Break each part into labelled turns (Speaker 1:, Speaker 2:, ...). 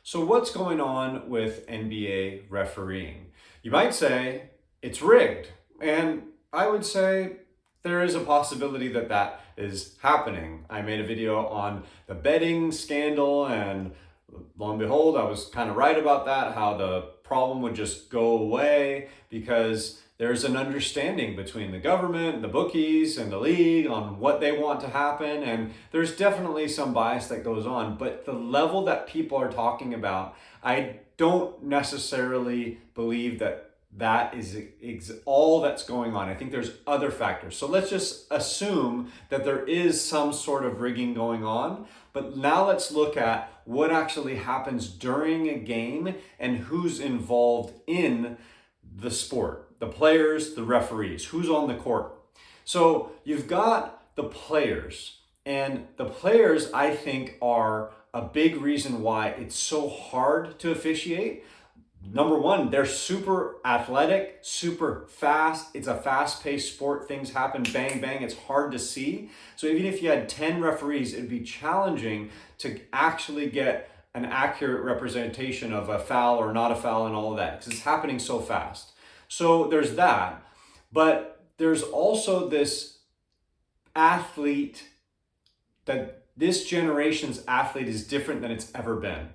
Speaker 1: So what's going on with NBA refereeing? You might say it's rigged, and I would say there is a possibility that that is happening. I made a video on the betting scandal, and lo and behold, I was kind of right about that, how the problem would just go away because there's an understanding between the government, the bookies, and the league on what they want to happen. And there's definitely some bias that goes on. But the level that people are talking about, I don't necessarily believe that that is all that's going on. I think there's other factors. So let's just assume that there is some sort of rigging going on. But now let's look at what actually happens during a game and who's involved in the sport. The players, the referees, who's on the court. So you've got the players, and the players, I think, are a big reason why it's so hard to officiate. Number one, they're super athletic, super fast. It's a fast-paced sport. Things happen bang, bang. It's hard to see. So even if you had 10 referees, it'd be challenging to actually get an accurate representation of a foul or not a foul and all of that, because it's happening so fast. So there's that, but there's also this athlete, that this generation's athlete is different than it's ever been.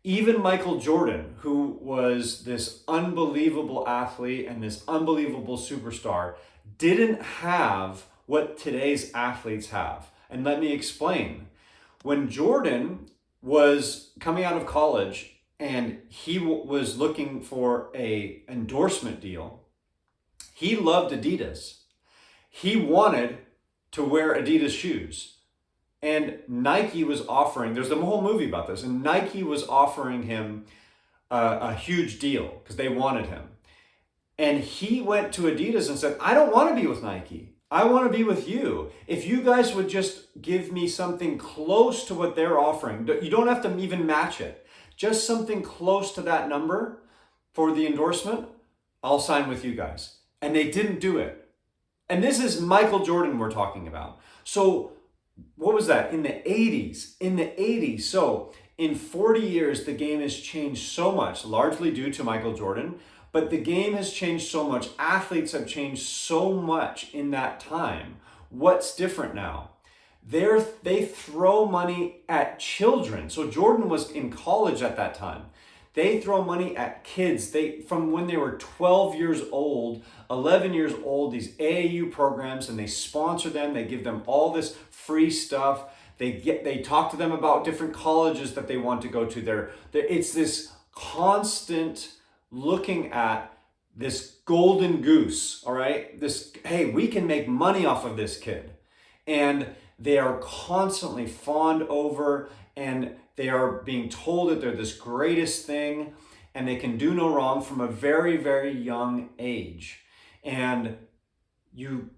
Speaker 1: Even Michael Jordan, who was this unbelievable athlete and this unbelievable superstar, didn't have what today's athletes have. And let me explain. When Jordan was coming out of college, and he was looking for an endorsement deal, he loved Adidas. He wanted to wear Adidas shoes. And Nike was offering, there's a whole movie about this, and Nike was offering him a huge deal because they wanted him. And he went to Adidas and said, I don't want to be with Nike. I want to be with you. If you guys would just give me something close to what they're offering, you don't have to even match it. Just something close to that number for the endorsement, I'll sign with you guys. And they didn't do it. And this is Michael Jordan we're talking about. So what was that? In the 80s. In the 80s. So in 40 years, the game has changed so much, largely due to Michael Jordan. But the game has changed so much. Athletes have changed so much in that time. What's different now? They throw money at children. So Jordan was in college at that time. They throw money at kids. From when they were 12 years old, 11 years old, these AAU programs, and they sponsor them. They give them all this free stuff. They talk to them about different colleges that they want to go to. It's this constant looking at this golden goose, all right? Hey, we can make money off of this kid. And they are constantly fawned over, and they are being told that they're this greatest thing, and they can do no wrong from a very, very young age. And you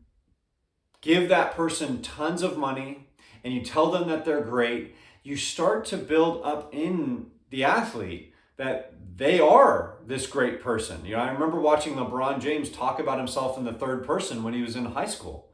Speaker 1: give that person tons of money, and you tell them that they're great. You start to build up in the athlete that they are this great person. You know, I remember watching LeBron James talk about himself in the third person when he was in high school.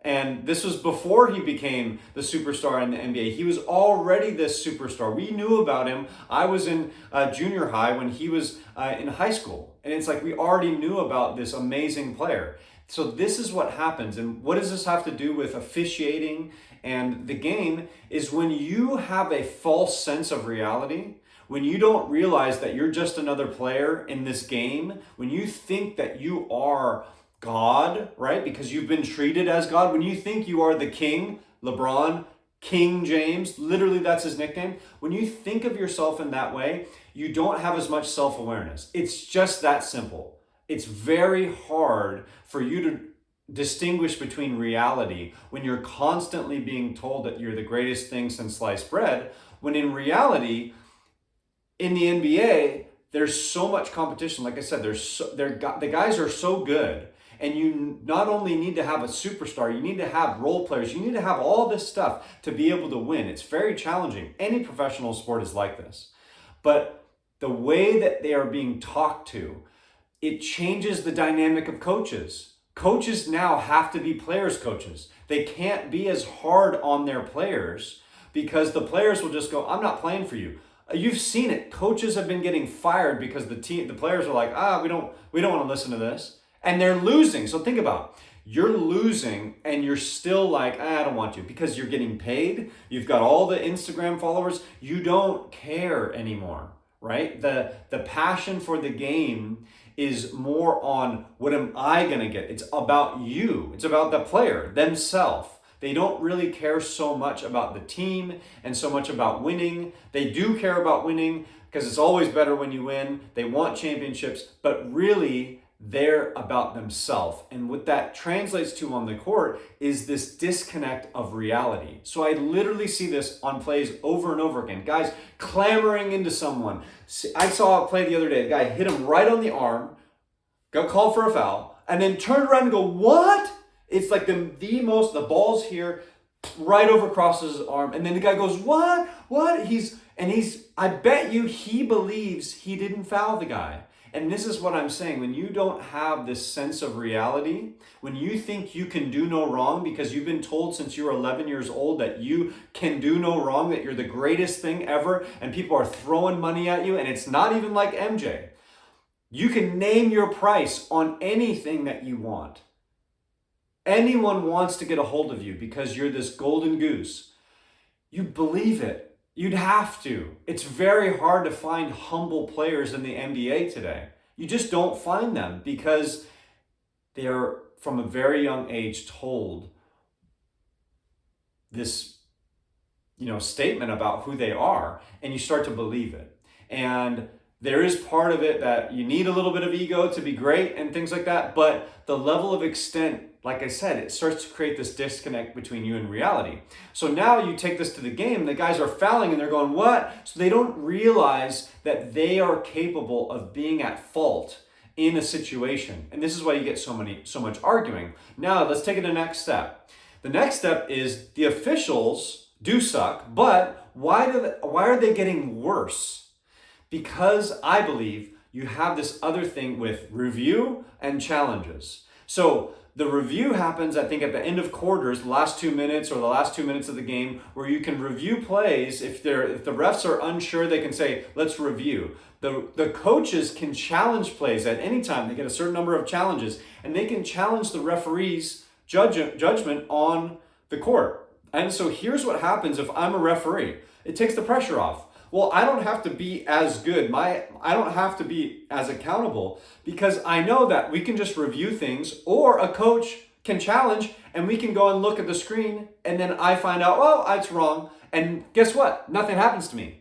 Speaker 1: And this was before he became the superstar in the NBA. He was already this superstar. We knew about him. I was in junior high when he was in high school. And it's like we already knew about this amazing player. So this is what happens. And what does this have to do with officiating and the game? Is when you have a false sense of reality, when you don't realize that you're just another player in this game, when you think that you are God, right? Because you've been treated as God. When you think you are the king, LeBron, King James, literally that's his nickname. When you think of yourself in that way, you don't have as much self-awareness. It's just that simple. It's very hard for you to distinguish between reality when you're constantly being told that you're the greatest thing since sliced bread, when in reality, in the NBA, there's so much competition. Like I said, the guys are so good. And you not only need to have a superstar, you need to have role players, you need to have all this stuff to be able to win. It's very challenging. Any professional sport is like this. But the way that they are being talked to, it changes the dynamic of coaches. Coaches now have to be players' coaches. They can't be as hard on their players because the players will just go, I'm not playing for you. You've seen it. Coaches have been getting fired because the players are like, we don't want to listen to this. And they're losing. So think about it. You're losing and you're still like, I don't want to, because you're getting paid. You've got all the Instagram followers. You don't care anymore, right? The passion for the game is more on, what am I going to get? It's about you. It's about the player themselves. They don't really care so much about the team and so much about winning. They do care about winning because it's always better when you win. They want championships, but really they're about themselves. And what that translates to on the court is this disconnect of reality. So I literally see this on plays over and over again. Guys clamoring into someone. I saw a play the other day. The guy hit him right on the arm, got called for a foul, and then turned around and go, what? It's like the ball's here, right over crosses his arm. And then the guy goes, what? I bet you he believes he didn't foul the guy. And this is what I'm saying. When you don't have this sense of reality, when you think you can do no wrong because you've been told since you were 11 years old that you can do no wrong, that you're the greatest thing ever, and people are throwing money at you, and it's not even like MJ. You can name your price on anything that you want. Anyone wants to get a hold of you because you're this golden goose. You believe it. You'd have to. It's very hard to find humble players in the NBA today. You just don't find them because they are from a very young age told this, statement about who they are, and you start to believe it. And there is part of it that you need a little bit of ego to be great and things like that, but the level of extent, like I said, it starts to create this disconnect between you and reality. So now you take this to the game, the guys are fouling and they're going, what? So they don't realize that they are capable of being at fault in a situation. And this is why you get so much arguing. Now let's take it to the next step. The next step is the officials do suck, but why are they getting worse? Because I believe you have this other thing with review and challenges. So the review happens, I think, at the end of quarters, the last 2 minutes or the last 2 minutes of the game, where you can review plays. If the refs are unsure, they can say, let's review. The coaches can challenge plays at any time. They get a certain number of challenges, and they can challenge the referee's judgment on the court. And so here's what happens if I'm a referee. It takes the pressure off. Well, I don't have to be as good. I don't have to be as accountable because I know that we can just review things, or a coach can challenge and we can go and look at the screen and then I find out, oh, it's wrong. And guess what? Nothing happens to me.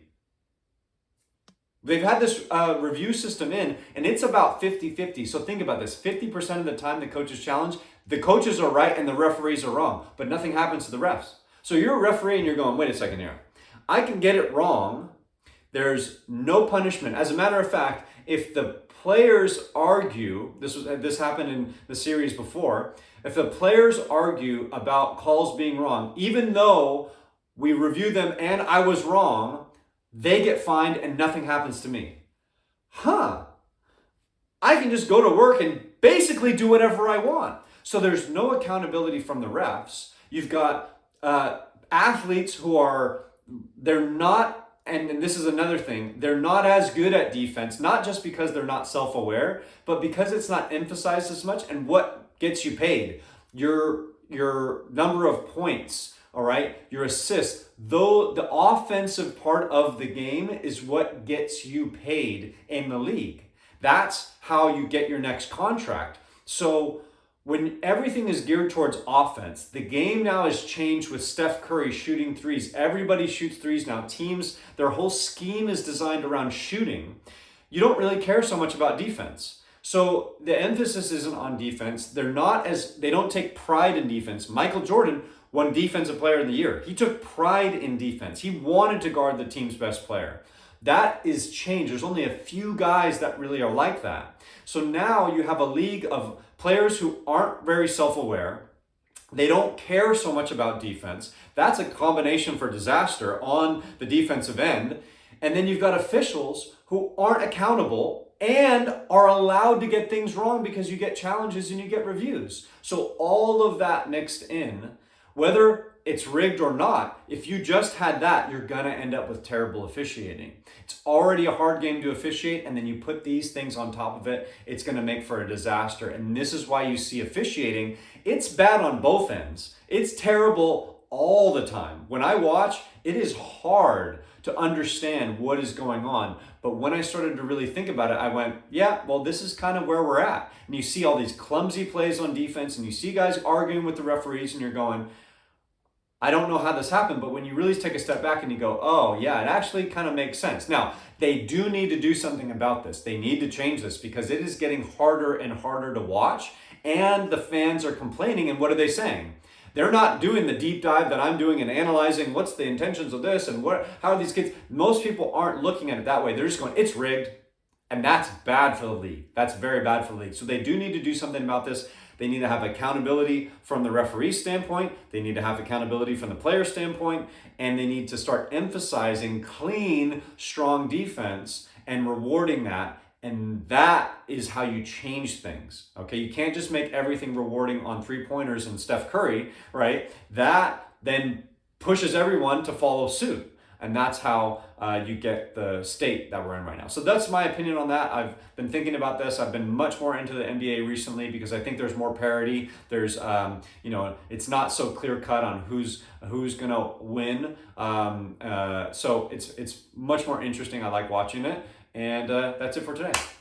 Speaker 1: They've had this review system in, and it's about 50-50. So think about this. 50% of the time the coaches challenge, the coaches are right and the referees are wrong, but nothing happens to the refs. So you're a referee and you're going, wait a second here. I can get it wrong. There's no punishment. As a matter of fact, if the players argue, this happened in the series before, if the players argue about calls being wrong, even though we review them and I was wrong, they get fined and nothing happens to me. I can just go to work and basically do whatever I want. So there's no accountability from the refs. You've got athletes who they're not, and this is another thing, they're not as good at defense, not just because they're not self-aware, but because it's not emphasized as much. And what gets you paid? Your number of points, all right? Your assists. Though the offensive part of the game is what gets you paid in the league. That's how you get your next contract. So when everything is geared towards offense, the game now has changed with Steph Curry shooting threes. Everybody shoots threes now. Teams, their whole scheme is designed around shooting. You don't really care so much about defense. So the emphasis isn't on defense. They don't take pride in defense. Michael Jordan won Defensive Player of the Year. He took pride in defense. He wanted to guard the team's best player. That is changed. There's only a few guys that really are like that. So now you have a league of players who aren't very self-aware. They don't care so much about defense. That's a combination for disaster on the defensive end. And then you've got officials who aren't accountable and are allowed to get things wrong because you get challenges and you get reviews. So all of that mixed in, whether it's rigged or not, if you just had that, you're going to end up with terrible officiating. It's already a hard game to officiate, and then you put these things on top of it, it's going to make for a disaster. And this is why you see officiating. It's bad on both ends. It's terrible all the time. When I watch, it is hard to understand what is going on. But when I started to really think about it, I went, yeah, well, this is kind of where we're at. And you see all these clumsy plays on defense, and you see guys arguing with the referees, and you're going, I don't know how this happened. But when you really take a step back and you go, oh, yeah, it actually kind of makes sense. Now, they do need to do something about this. They need to change this because it is getting harder and harder to watch. And the fans are complaining. And what are they saying? They're not doing the deep dive that I'm doing and analyzing what's the intentions of this and how are these kids. Most people aren't looking at it that way. They're just going, it's rigged. And that's bad for the league. That's very bad for the league. So they do need to do something about this. They need to have accountability from the referee standpoint. They need to have accountability from the player standpoint. And they need to start emphasizing clean, strong defense and rewarding that. And that is how you change things, okay? You can't just make everything rewarding on three-pointers and Steph Curry, right? That then pushes everyone to follow suit. And that's how you get the state that we're in right now. So that's my opinion on that. I've been thinking about this. I've been much more into the NBA recently because I think there's more parity. There's, it's not so clear cut on who's gonna win. So it's much more interesting. I like watching it. And that's it for today.